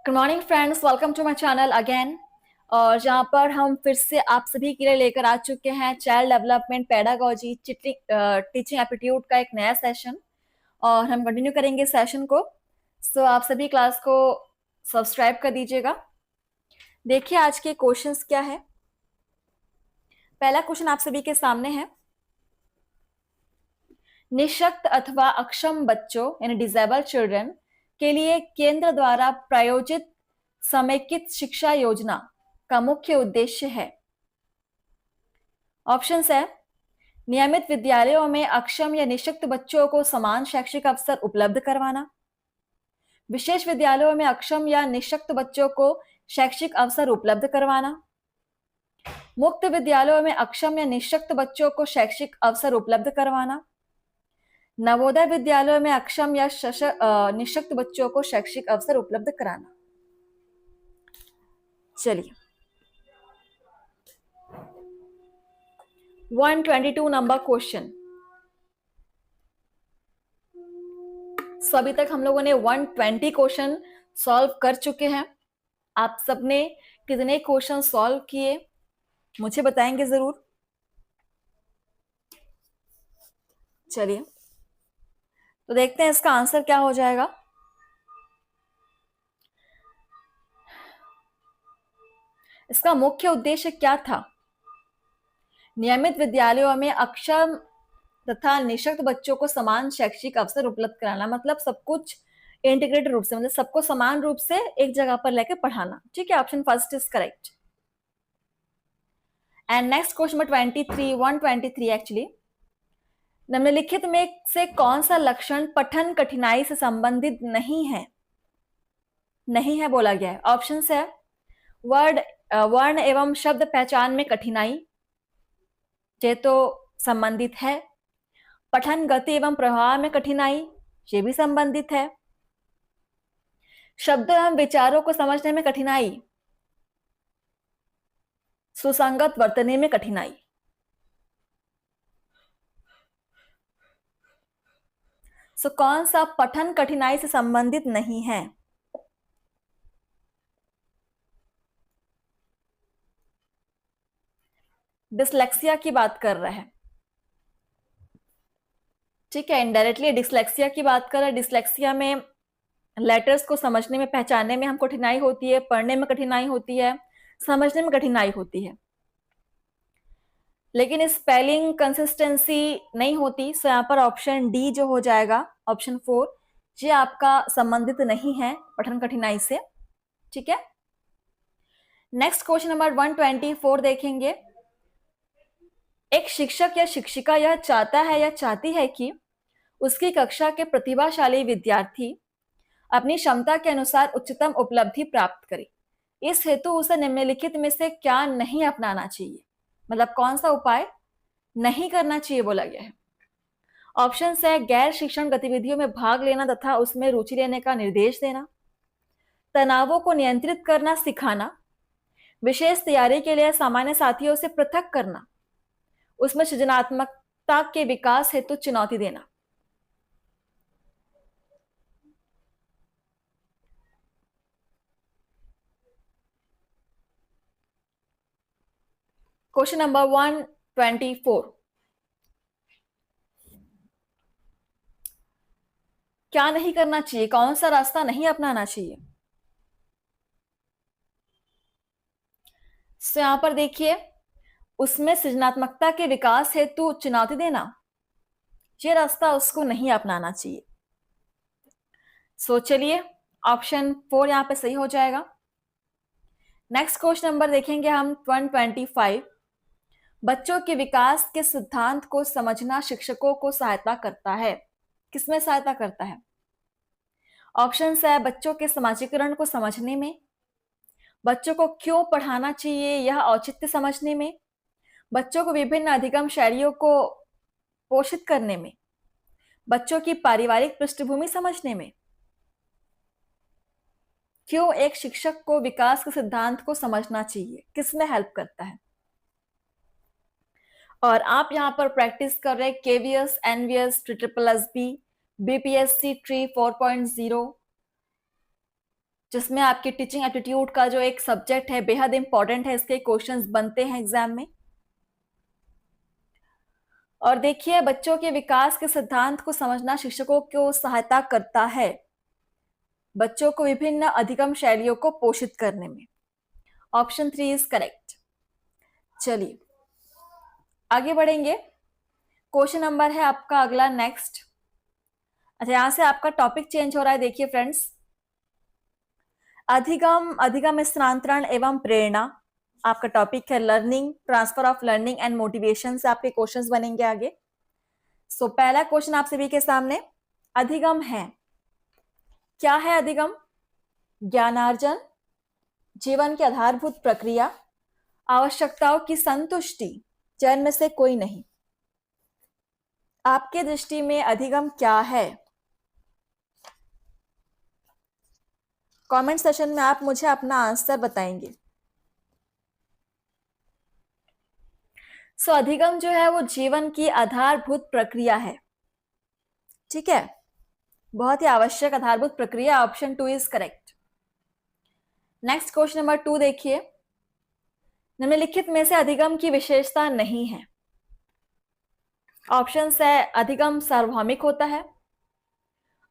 Good morning friends, welcome to my channel again. और जहाँ पर हम फिर से आप सभी के लिए लेकर आ चुके हैं child development pedagogy teaching aptitude का एक नया सेशन। और हम कंटिन्यू करेंगे सेशन को। सो आप सभी क्लास को सब्सक्राइब कर दीजिएगा। देखिए आज के क्वेश्चंस क्या है। पहला क्वेश्चन आप सभी के सामने है। निःशक्त अथवा अक्षम बच्चों यानी डिसेबल चिल्ड्रन के लिए केंद्र द्वारा प्रायोजित समेकित शिक्षा योजना का मुख्य उद्देश्य है। ऑप्शंस है नियमित विद्यालयों में अक्षम या निःशक्त बच्चों को समान शैक्षिक अवसर उपलब्ध करवाना, विशेष विद्यालयों में अक्षम या निःशक्त बच्चों को शैक्षिक अवसर उपलब्ध करवाना, मुक्त विद्यालयों में अक्षम या निःशक्त बच्चों को शैक्षिक अवसर उपलब्ध करवाना, नवोदय विद्यालयों में अक्षम या निःशक्त बच्चों को शैक्षिक अवसर उपलब्ध कराना। चलिए 122 नंबर क्वेश्चन। सो अभी तक हम लोगों ने 120 क्वेश्चन सॉल्व कर चुके हैं। आप सबने कितने क्वेश्चन सॉल्व किए मुझे बताएंगे जरूर। चलिए तो देखते हैं इसका आंसर क्या हो जाएगा। इसका मुख्य उद्देश्य क्या था? नियमित विद्यालयों में अक्षम तथा निःशक्त बच्चों को समान शैक्षिक अवसर उपलब्ध कराना, मतलब सब कुछ इंटीग्रेटेड रूप से, मतलब सबको समान रूप से एक जगह पर लेकर पढ़ाना। ठीक है, option first is correct. And next question number 23 123 actually. निम्नलिखित में से कौन सा लक्षण पठन कठिनाई से संबंधित नहीं है बोला गया है। ऑप्शन है वर्ण एवं शब्द पहचान में कठिनाई, ये तो संबंधित है। पठन गति एवं प्रवाह में कठिनाई, ये भी संबंधित है। शब्द एवं विचारों को समझने में कठिनाई, सुसंगत वर्तने में कठिनाई। सो कौन सा पठन कठिनाई से संबंधित नहीं है? डिसलेक्सिया की बात कर रहा है। ठीक है, इनडायरेक्टली डिसलेक्सिया की बात कर रहा है। डिसलेक्सिया में लेटर्स को समझने में पहचानने में हमको कठिनाई होती है, पढ़ने में कठिनाई होती है, समझने में कठिनाई होती है, लेकिन स्पेलिंग कंसिस्टेंसी नहीं होती। सो यहाँ पर ऑप्शन डी जो हो जाएगा, ऑप्शन 4, ये आपका संबंधित नहीं है पठन कठिनाई से। ठीक है, नेक्स्ट क्वेश्चन नंबर 124 देखेंगे। एक शिक्षक या शिक्षिका यह चाहता है या चाहती है कि उसकी कक्षा के प्रतिभाशाली विद्यार्थी अपनी क्षमता के अनुसार उच्चतम उपलब्धि प्राप्त करे। इस हेतु उसे निम्नलिखित में से क्या नहीं अपनाना चाहिए, मतलब कौन सा उपाय नहीं करना चाहिए बोला गया है। ऑप्शन है गैर शिक्षण गतिविधियों में भाग लेना तथा उसमें रुचि लेने का निर्देश देना, तनावों को नियंत्रित करना सिखाना, विशेष तैयारी के लिए सामान्य साथियों से पृथक करना, उसमें सृजनात्मकता के विकास हेतु चुनौती देना। क्वेश्चन नंबर 124, क्या नहीं करना चाहिए, कौन सा रास्ता नहीं अपनाना चाहिए। तो यहां पर देखिए, उसमें सृजनात्मकता के विकास हेतु चुनौती देना, ये रास्ता उसको नहीं अपनाना चाहिए। सो चलिए ऑप्शन 4 यहां पे सही हो जाएगा। नेक्स्ट क्वेश्चन नंबर देखेंगे हम 125। बच्चों के विकास के सिद्धांत को समझना शिक्षकों को सहायता करता है। किसमें सहायता करता है? ऑप्शन है बच्चों के समाजीकरण को समझने में, बच्चों को क्यों पढ़ाना चाहिए यह औचित्य समझने में, बच्चों को विभिन्न अधिगम शैलियों को पोषित करने में, बच्चों की पारिवारिक पृष्ठभूमि समझने में। क्यों एक शिक्षक को विकास के सिद्धांत को समझना चाहिए, किसमें हेल्प करता है? और आप यहां पर प्रैक्टिस कर रहे हैं KVS, NVS, triple S B, BPSC TRE 4.0, जिसमें आपके टीचिंग एप्टीट्यूड का जो एक सब्जेक्ट है बेहद इंपॉर्टेंट है, इसके क्वेश्चंस बनते हैं एग्जाम में। और देखिए, बच्चों के विकास के सिद्धांत को समझना शिक्षकों को सहायता करता है बच्चों को विभिन्न अधिगम शैलियों को पोषित करने में। Option 3 is correct. चलिए आगे बढ़ेंगे। क्वेश्चन नंबर है आपका अगला नेक्स्ट। अच्छा, यहां से आपका टॉपिक चेंज हो रहा है। देखिए फ्रेंड्स, अधिगम, अधिगम स्थानांतरण एवं प्रेरणा आपका टॉपिक है। Learning, transfer of learning and motivation से आपके क्वेश्चंस बनेंगे आगे। सो पहला क्वेश्चन आप सभी के सामने, अधिगम है, क्या है अधिगम? ज्ञानार्जन, जीवन की आधारभूत प्रक्रिया, आवश्यकताओं की संतुष्टि, चरण में से कोई नहीं। आपके दृष्टि में अधिगम क्या है? कमेंट सेशन में आप मुझे अपना आंसर बताएंगे। सो अधिगम जो है वो जीवन की आधारभूत प्रक्रिया है। ठीक है, बहुत ही आवश्यक आधारभूत प्रक्रिया। Option 2 is correct. Next question number 2 देखिए, निम्नलिखित में से अधिगम की विशेषता नहीं है। ऑप्शन है, अधिगम सार्वभौमिक होता है,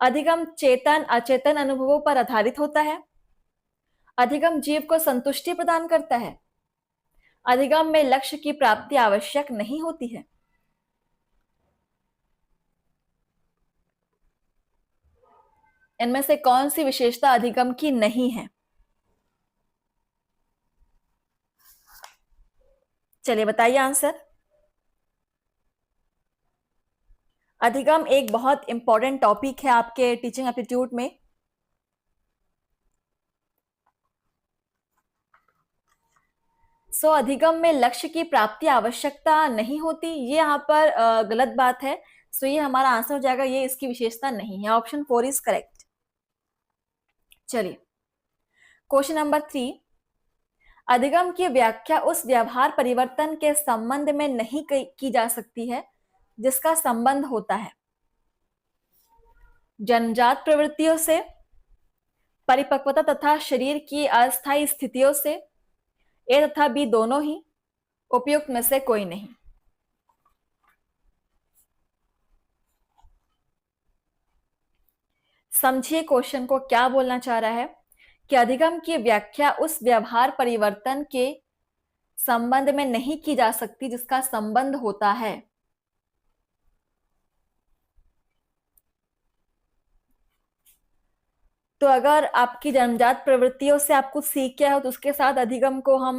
अधिगम चेतन अचेतन अनुभवों पर आधारित होता है, अधिगम जीव को संतुष्टि प्रदान करता है, अधिगम में लक्ष्य की प्राप्ति आवश्यक नहीं होती है। इनमें से कौन सी विशेषता अधिगम की नहीं है? चलिए बताइए आंसर। अधिगम एक बहुत इंपॉर्टेंट टॉपिक है आपके टीचिंग एप्टीट्यूड में। अधिगम में लक्ष्य की प्राप्ति आवश्यकता नहीं होती, ये यहाँ पर गलत बात है। ये हमारा आंसर हो जाएगा, ये इसकी विशेषता नहीं है। Option 4 is correct. चलिए क्वेश्चन नंबर 3, अधिगम की व्याख्या उस व्यवहार परिवर्तन के संबंध में नहीं की जा सकती है जिसका संबंध होता है जन्मजात प्रवृत्तियों से, परिपक्वता तथा शरीर की अस्थायी स्थितियों से, ए तथा बी दोनों ही, उपयुक्त में से कोई नहीं। समझिए क्वेश्चन को क्या बोलना चाह रहा है कि अधिगम की व्याख्या उस व्यवहार परिवर्तन के संबंध में नहीं की जा सकती जिसका संबंध होता है। तो अगर आपकी जन्मजात प्रवृत्तियों से आप कुछ सीख के हो तो उसके साथ अधिगम को हम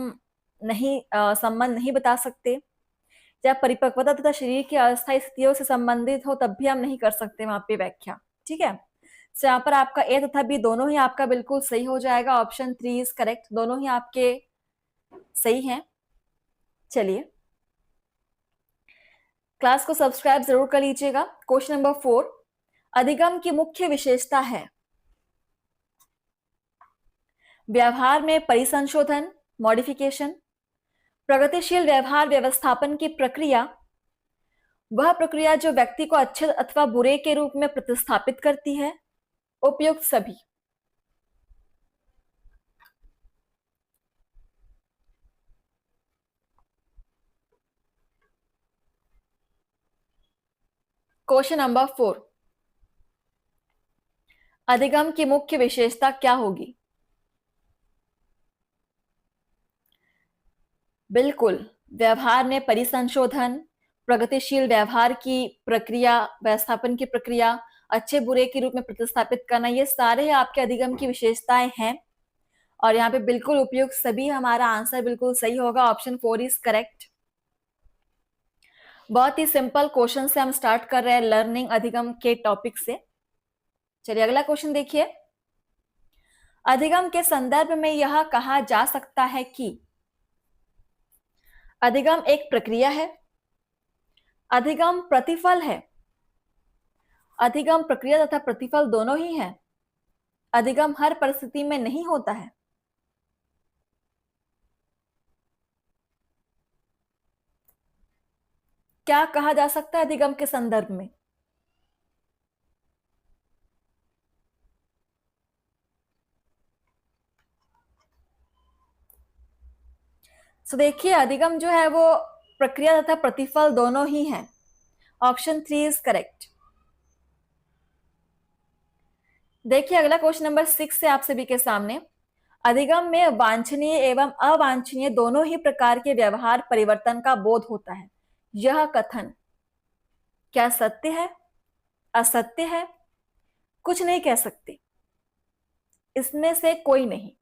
नहीं संबंध नहीं बता सकते। जब परिपक्वता तथा शरीर की अस्थायी स्थितियों से संबंधित हो तब भी हम नहीं कर सकते वहां पे व्याख्या। ठीक है, तो यहाँ पर आपका ए तथा बी दोनों ही आपका बिल्कुल सही हो जाएगा। ऑप्शन 3 इज करेक्ट, दोनों ही आपके सही हैं। चलिए क्लास को सब्सक्राइब जरूर कर लीजिएगा। क्वेश्चन नंबर 4, अधिगम की मुख्य विशेषता है व्यवहार में परिसंशोधन, मॉडिफिकेशन, प्रगतिशील व्यवहार व्यवस्थापन की प्रक्रिया, वह प्रक्रिया जो व्यक्ति को अच्छे अथवा बुरे के रूप में प्रतिस्थापित करती है, उपयुक्त सभी। क्वेश्चन नंबर 4, अधिगम की मुख्य विशेषता क्या होगी? बिल्कुल, व्यवहार में परिसंशोधन, प्रगतिशील व्यवहार की प्रक्रिया, व्यवस्थापन की प्रक्रिया, अच्छे बुरे के रूप में प्रतिस्थापित करना, ये सारे आपके अधिगम की विशेषताएं हैं। और यहाँ पे बिल्कुल उपयुक्त सभी, हमारा आंसर बिल्कुल सही होगा। Option 4 is correct. बहुत ही सिंपल क्वेश्चन से हम स्टार्ट कर रहे हैं लर्निंग अधिगम के टॉपिक से। चलिए अगला क्वेश्चन देखिए, अधिगम के संदर्भ में यह कहा जा सकता है कि अधिगम एक प्रक्रिया है, अधिगम प्रतिफल है, अधिगम प्रक्रिया तथा प्रतिफल दोनों ही है, अधिगम हर परिस्थिति में नहीं होता है। क्या कहा जा सकता है अधिगम के संदर्भ में? सो देखिए अधिगम जो है वो प्रक्रिया तथा प्रतिफल दोनों ही है। Option 3 is correct. देखिए अगला क्वेश्चन नंबर 6 से आप सभी के सामने, अधिगम में वांछनीय एवं अवांछनीय दोनों ही प्रकार के व्यवहार परिवर्तन का बोध होता है। यह कथन क्या सत्य है, असत्य है? कुछ नहीं कह सकते, इसमें से कोई नहीं।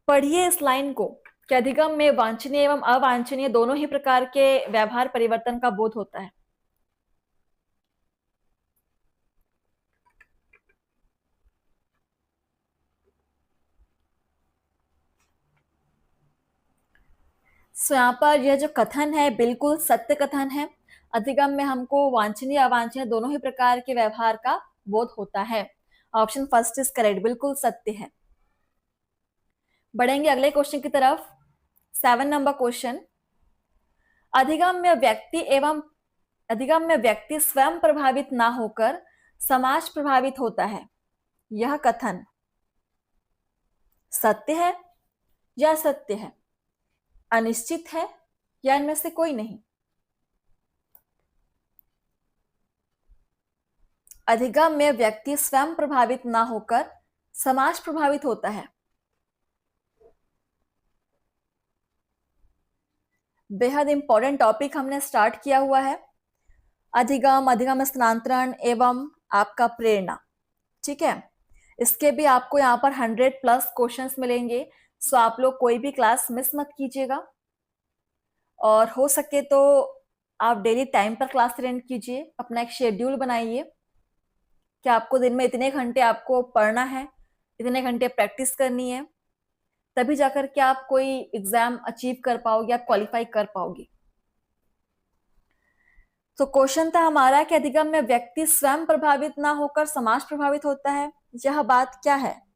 पढ़िए इस लाइन को कि अधिगम में वांछनीय एवं अवांछनीय दोनों ही प्रकार के व्यवहार परिवर्तन का बोध होता है। सो यहाँ पर यह जो कथन है बिल्कुल सत्य कथन है। अधिगम में हमको वांछनीय अवांछनीय दोनों ही प्रकार के व्यवहार का बोध होता है। ऑप्शन फर्स्ट इज करेक्ट, बिल्कुल सत्य है। बढ़ेंगे अगले क्वेश्चन की तरफ। 7 नंबर क्वेश्चन, अधिगम में व्यक्ति स्वयं प्रभावित ना होकर समाज प्रभावित होता है। यह कथन सत्य है या असत्य है, अनिश्चित है या इनमें से कोई नहीं? अधिगम में व्यक्ति स्वयं प्रभावित ना होकर समाज प्रभावित होता है। बेहद इंपॉर्टेंट टॉपिक हमने स्टार्ट किया हुआ है, अधिगम स्थानांतरण एवं आपका प्रेरणा। ठीक है, इसके भी आपको यहाँ पर 100+ क्वेश्चंस मिलेंगे। सो आप लोग कोई भी क्लास मिस मत कीजिएगा और हो सके तो आप डेली टाइम पर क्लास अटेंड कीजिए। अपना एक शेड्यूल बनाइए कि आपको दिन में इतने घंटे आपको पढ़ना है, इतने घंटे प्रैक्टिस करनी है, तभी जाकर के आप कोई एग्जाम अचीव कर पाओगे, आप क्वालिफाई कर पाओगे। तो क्वेश्चन था हमारा कि अधिगम में व्यक्ति स्वयं प्रभावित ना होकर समाज प्रभावित होता है। यह बात क्या है?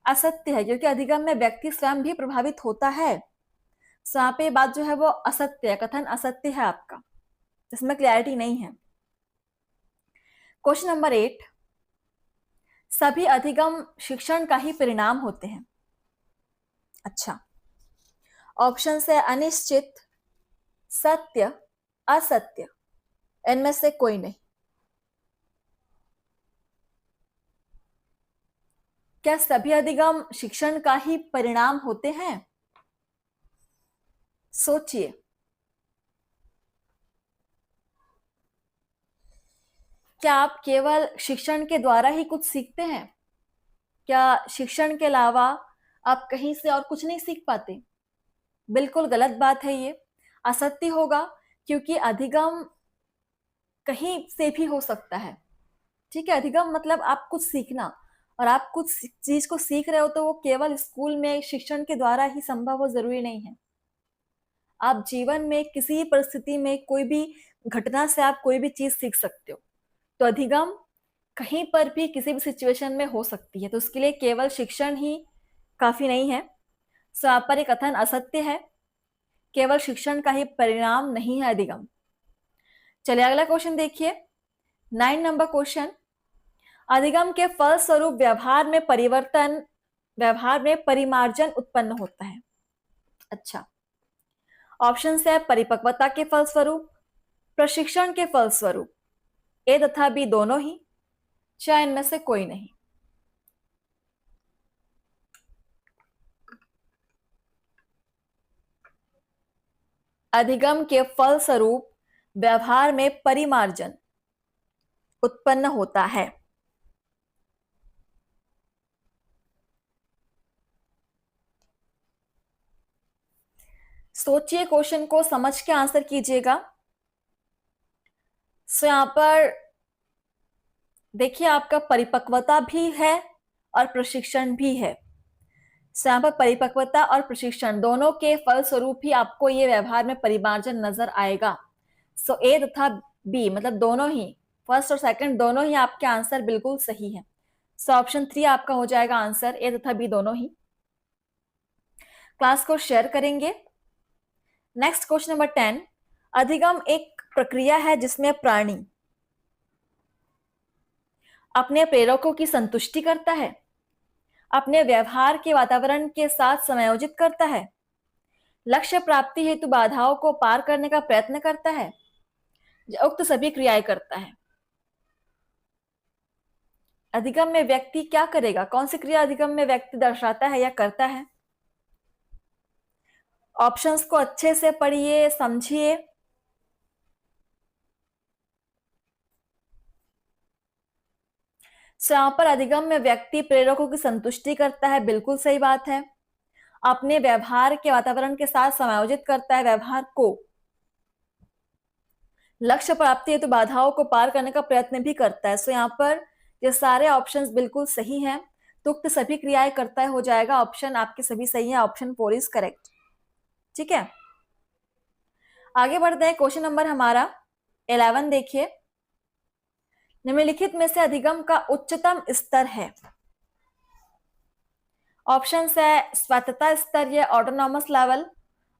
असत्य है, क्योंकि अधिगम में व्यक्ति स्वयं भी प्रभावित होता है। तो यहाँ पे बात जो है वो असत्य है, कथन असत्य है आपका, इसमें क्लैरिटी नहीं है। क्वेश्चन नंबर 8, सभी अधिगम शिक्षण का ही परिणाम होते हैं। अच्छा, ऑप्शन है अनिश्चित, सत्य, असत्य, इनमें से कोई नहीं। क्या सभी अधिगम शिक्षण का ही परिणाम होते हैं? सोचिए। क्या आप केवल शिक्षण के द्वारा ही कुछ सीखते हैं? क्या शिक्षण के अलावा आप कहीं से और कुछ नहीं सीख पाते? बिल्कुल गलत बात है, ये असत्य होगा, क्योंकि अधिगम कहीं से भी हो सकता है। ठीक है, अधिगम मतलब आप कुछ सीखना, और आप कुछ चीज को सीख रहे हो तो वो केवल स्कूल में शिक्षण के द्वारा ही संभव हो जरूरी नहीं है। आप जीवन में किसी परिस्थिति में कोई भी घटना से आप कोई भी चीज सीख सकते हो। तो अधिगम कहीं पर भी किसी भी सिचुएशन में हो सकती है, तो उसके लिए केवल शिक्षण ही काफी नहीं है। सो आप पर एक कथन असत्य है, केवल शिक्षण का ही परिणाम नहीं है अधिगम। चलिए अगला क्वेश्चन देखिए, 9 नंबर क्वेश्चन, अधिगम के फलस्वरूप व्यवहार में परिमार्जन उत्पन्न होता है। अच्छा, ऑप्शन है परिपक्वता के फलस्वरूप, प्रशिक्षण के फलस्वरूप, ए तथा बी दोनों ही, चाहे इनमें से कोई नहीं। अधिगम के फलस्वरूप व्यवहार में परिमार्जन उत्पन्न होता है। सोचिए, क्वेश्चन को समझ के आंसर कीजिएगा। सो यहां पर देखिए आपका परिपक्वता भी है और प्रशिक्षण भी है। सो यहां पर परिपक्वता और प्रशिक्षण दोनों के फलस्वरूप ही आपको ये व्यवहार में परिमार्जन नजर आएगा। सो ए तथा बी मतलब दोनों ही, फर्स्ट और सेकंड दोनों ही आपके आंसर बिल्कुल सही है। सो ऑप्शन 3 आपका हो जाएगा आंसर, ए तथा बी दोनों ही। क्लास को शेयर करेंगे। नेक्स्ट क्वेश्चन नंबर 10, अधिगम एक प्रक्रिया है जिसमें प्राणी अपने प्रेरकों की संतुष्टि करता है। अपने व्यवहार के वातावरण के साथ समायोजित करता है, लक्ष्य प्राप्ति हेतु बाधाओं को पार करने का प्रयत्न करता है, उक्त सभी क्रियाएं करता है। अधिगम में व्यक्ति क्या करेगा? कौन सी क्रिया अधिगम में व्यक्ति दर्शाता है या करता है? ऑप्शंस को अच्छे से पढ़िए, समझिए। यहां पर अधिगम में व्यक्ति प्रेरकों की संतुष्टि करता है, बिल्कुल सही बात है। अपने व्यवहार के वातावरण के साथ समायोजित करता है व्यवहार को, लक्ष्य प्राप्ति हेतु बाधाओं को पार करने का प्रयत्न भी करता है। सो यहाँ पर ये सारे ऑप्शंस बिल्कुल सही हैं। तो सभी क्रियाएं करता है हो जाएगा। ऑप्शन आपके सभी सही है। Option 4 is correct. ठीक है, आगे बढ़ते हैं। क्वेश्चन नंबर हमारा 11 देखिए। निम्नलिखित में से अधिगम का उच्चतम स्तर है। ऑप्शन है स्वायत्तता स्तर या ऑटोनॉमस लेवल,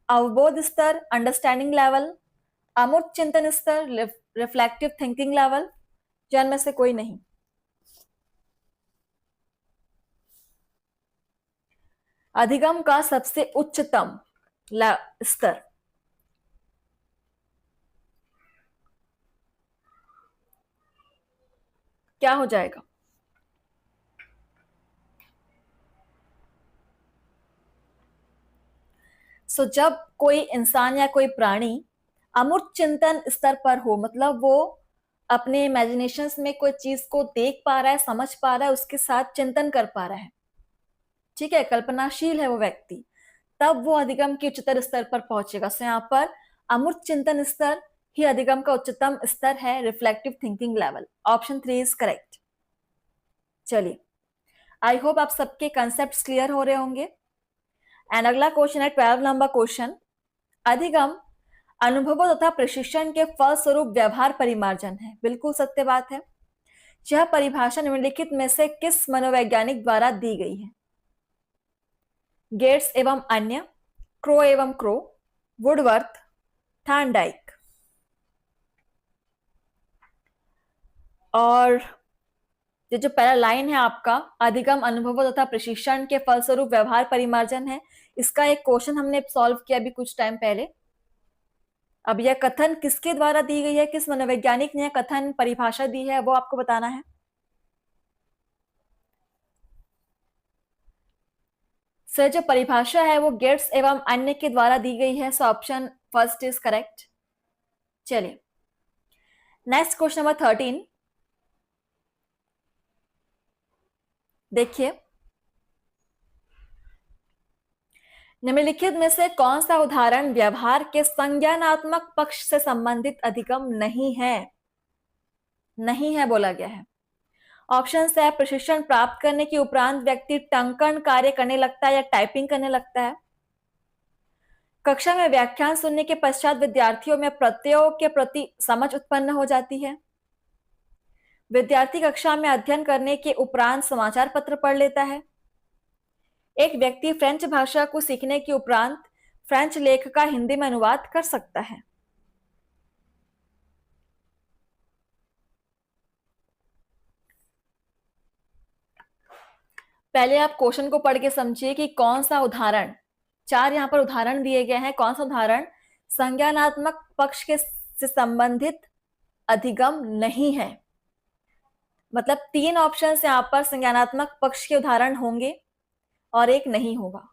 अवबोध स्तर अंडरस्टैंडिंग लेवल, अमूर्त चिंतन स्तर रिफ्लेक्टिव थिंकिंग लेवल, या में से कोई नहीं। अधिगम का सबसे उच्चतम स्तर क्या हो जाएगा? जब कोई इंसान या कोई प्राणी अमूर्त चिंतन स्तर पर हो, मतलब वो अपने इमेजिनेशन में कोई चीज को देख पा रहा है, समझ पा रहा है, उसके साथ चिंतन कर पा रहा है, ठीक है, कल्पनाशील है वो व्यक्ति, तब वो अधिगम के उच्चतर स्तर पर पहुंचेगा। यहाँ पर अमूर्त चिंतन स्तर ही अधिगम का उच्चतम स्तर है, reflective thinking level. Option 3 is correct. चलिए, आई होप आप सबके कंसेप्ट क्लियर हो रहे होंगे। एंड अगला क्वेश्चन है 12 नंबर क्वेश्चन। अधिगम अनुभवों तथा प्रशिक्षण के फलस्वरूप व्यवहार परिमार्जन है। बिल्कुल सत्य बात है। यह परिभाषा निम्नलिखित में से किस मनोवैज्ञानिक द्वारा दी गई है? गेट्स एवं अन्य, क्रो एवं क्रो, वुडवर्थ, थॉर्नडाइक। और ये जो पहला लाइन है आपका, अधिगम अनुभवों तथा प्रशिक्षण के फलस्वरूप व्यवहार परिमार्जन है, इसका एक क्वेश्चन हमने सॉल्व किया अभी कुछ टाइम पहले। अब यह कथन किसके द्वारा दी गई है, किस मनोवैज्ञानिक ने कथन परिभाषा दी है, वो आपको बताना है। सर, जो परिभाषा है वो गेट्स एवं अन्य के द्वारा दी गई है। So option first is correct. चलिए, नेक्स्ट क्वेश्चन नंबर 13 देखिए। निम्नलिखित में से कौन सा उदाहरण व्यवहार के संज्ञानात्मक पक्ष से संबंधित अधिगम नहीं है? नहीं है बोला गया है। ऑप्शन है प्रशिक्षण प्राप्त करने के उपरांत व्यक्ति टंकण कार्य करने लगता है या टाइपिंग करने लगता है। कक्षा में व्याख्यान सुनने के पश्चात विद्यार्थियों में प्रत्ययों के प्रति समझ उत्पन्न हो जाती है। विद्यार्थी कक्षा में अध्ययन करने के उपरांत समाचार पत्र पढ़ लेता है। एक व्यक्ति फ्रेंच भाषा को सीखने के उपरांत फ्रेंच लेख का हिंदी में अनुवाद कर सकता है। पहले आप क्वेश्चन को पढ़ के समझिए कि कौन सा उदाहरण, 4 यहां पर उदाहरण दिए गए हैं, कौन सा उदाहरण संज्ञानात्मक पक्ष के से संबंधित अधिगम नहीं है। मतलब 3 ऑप्शन यहां पर संज्ञानात्मक पक्ष के उदाहरण होंगे और एक नहीं होगा।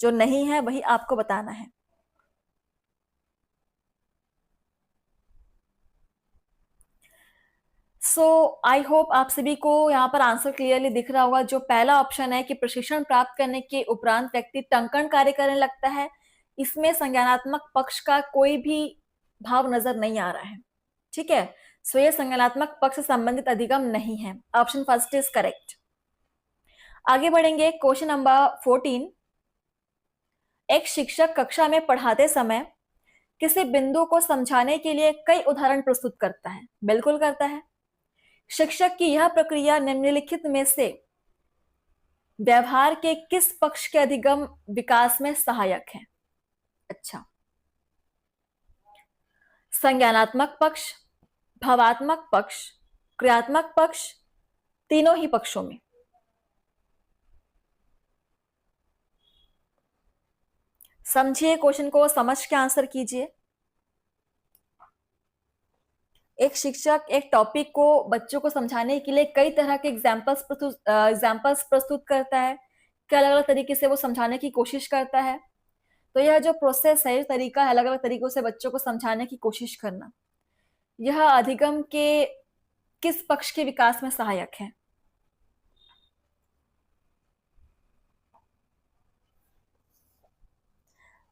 जो नहीं है वही आपको बताना है। सो आई होप आप सभी को यहाँ पर आंसर क्लियरली दिख रहा होगा। जो पहला ऑप्शन है कि प्रशिक्षण प्राप्त करने के उपरांत व्यक्ति टंकण कार्य करने लगता है, इसमें संज्ञानात्मक पक्ष का कोई भी भाव नजर नहीं आ रहा है। ठीक है, सो ये संज्ञानात्मक पक्ष से संबंधित अधिगम नहीं है। Option first is correct. आगे बढ़ेंगे। Question number 14। एक शिक्षक कक्षा में पढ़ाते समय किसी बिंदु को समझाने के लिए कई उदाहरण प्रस्तुत करता है। बिल्कुल करता है। शिक्षक की यह प्रक्रिया निम्नलिखित में से व्यवहार के किस पक्ष के अधिगम विकास में सहायक है? अच्छा, संज्ञानात्मक पक्ष, भावात्मक पक्ष, क्रियात्मक पक्ष, तीनों ही पक्षों में। समझिए क्वेश्चन को, समझ के आंसर कीजिए। एक शिक्षक एक टॉपिक को बच्चों को समझाने के लिए कई तरह के एग्जाम्पल्स प्रस्तुत करता है, कि अलग अलग तरीके से वो समझाने की कोशिश करता है। तो यह जो प्रोसेस है, तरीका है अलग अलग तरीकों से बच्चों को समझाने की कोशिश करना, यह अधिगम के किस पक्ष के विकास में सहायक है?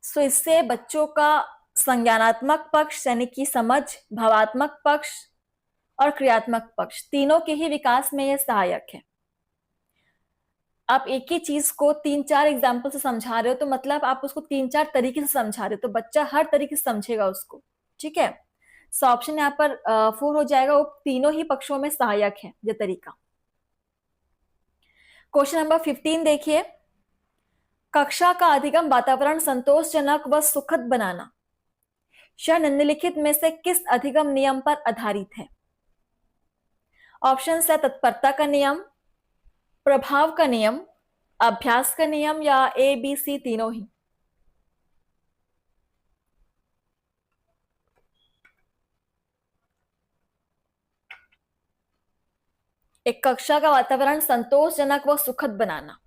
सो इससे बच्चों का संज्ञानात्मक पक्ष यानी कि समझ, भावात्मक पक्ष और क्रियात्मक पक्ष, तीनों के ही विकास में यह सहायक है। आप एक ही चीज को 3-4 एग्जाम्पल से समझा रहे हो, तो मतलब आप उसको 3-4 तरीके से समझा रहे हो, तो बच्चा हर तरीके से समझेगा उसको। ठीक है, सो ऑप्शन यहाँ पर 4 हो जाएगा, वो तीनों ही पक्षों में सहायक है ये तरीका। क्वेश्चन नंबर 15 देखिए, कक्षा का अधिगम वातावरण संतोषजनक व सुखद बनाना, यह निम्नलिखित में से किस अधिगम नियम पर आधारित है? ऑप्शन है तत्परता का नियम, प्रभाव का नियम, अभ्यास का नियम या ए बी सी तीनों ही। एक कक्षा का वातावरण संतोषजनक व सुखद बनाना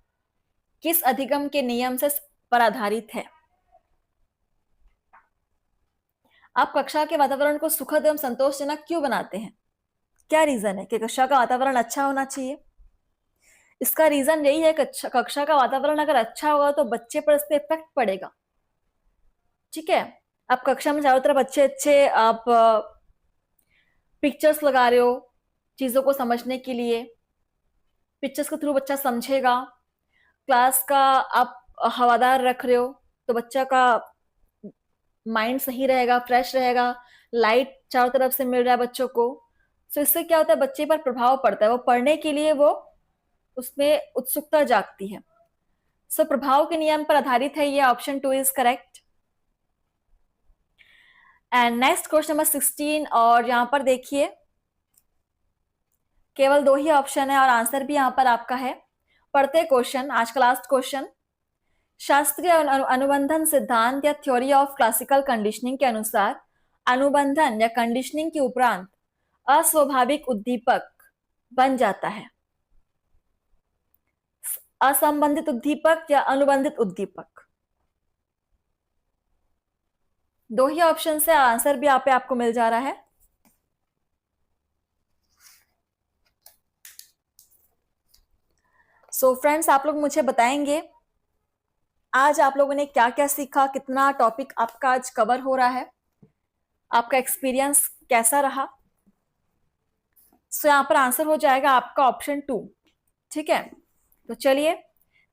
किस अधिगम के नियम से पर आधारित है? आप कक्षा के वातावरण को सुखद एवं संतोषजनक क्यों बनाते हैं? क्या रीजन है कि कक्षा का वातावरण अच्छा होना चाहिए? इसका रीजन यही है कि कक्षा का वातावरण अगर अच्छा होगा तो बच्चे पर इससे इफेक्ट पड़ेगा। ठीक है, आप कक्षा में चारों तरफ अच्छे अच्छे आप पिक्चर्स लगा रहे हो चीजों को समझने के लिए, पिक्चर्स के थ्रू बच्चा समझेगा। क्लास का आप हवादार रख रहे हो तो बच्चा का माइंड सही रहेगा, फ्रेश रहेगा, लाइट चारों तरफ से मिल रहा है बच्चों को। तो इससे क्या होता है, बच्चे पर प्रभाव पड़ता है, वो पढ़ने के लिए वो उसमें उत्सुकता जागती है। सो प्रभाव के नियम पर आधारित है, ये option 2 is correct. And next question number 16, और यहां पर देखिए केवल 2 ही ऑप्शन है और आंसर भी यहां पर आपका है। पढ़ते क्वेश्चन, आज का लास्ट क्वेश्चन। शास्त्रीय अनुबंधन सिद्धांत या थ्योरी ऑफ क्लासिकल कंडीशनिंग के अनुसार अनुबंधन या कंडीशनिंग के उपरांत अस्वाभाविक उद्दीपक बन जाता है असंबंधित उद्दीपक या अनुबंधित उद्दीपक। 2 ही ऑप्शन से आंसर भी आप आपको मिल जा रहा है। सो फ्रेंड्स, आप लोग मुझे बताएंगे आज आप लोगों ने क्या क्या सीखा, कितना टॉपिक आपका आज कवर हो रहा है, आपका एक्सपीरियंस कैसा रहा। सो यहाँ पर आंसर हो जाएगा आपका ऑप्शन 2। ठीक है, तो चलिए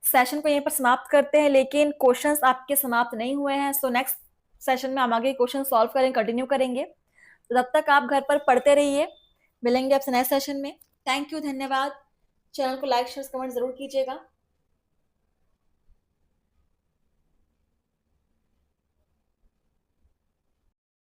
सेशन को यहीं पर समाप्त करते हैं, लेकिन क्वेश्चंस आपके समाप्त नहीं हुए हैं। सो नेक्स्ट सेशन में हम आगे क्वेश्चन सॉल्व करेंगे, कंटिन्यू करेंगे। तो तब तक आप घर पर पढ़ते रहिए, मिलेंगे आपसे नए सेशन में। थैंक यू, धन्यवाद। चैनल को लाइक शेयर कमेंट जरूर कीजिएगा।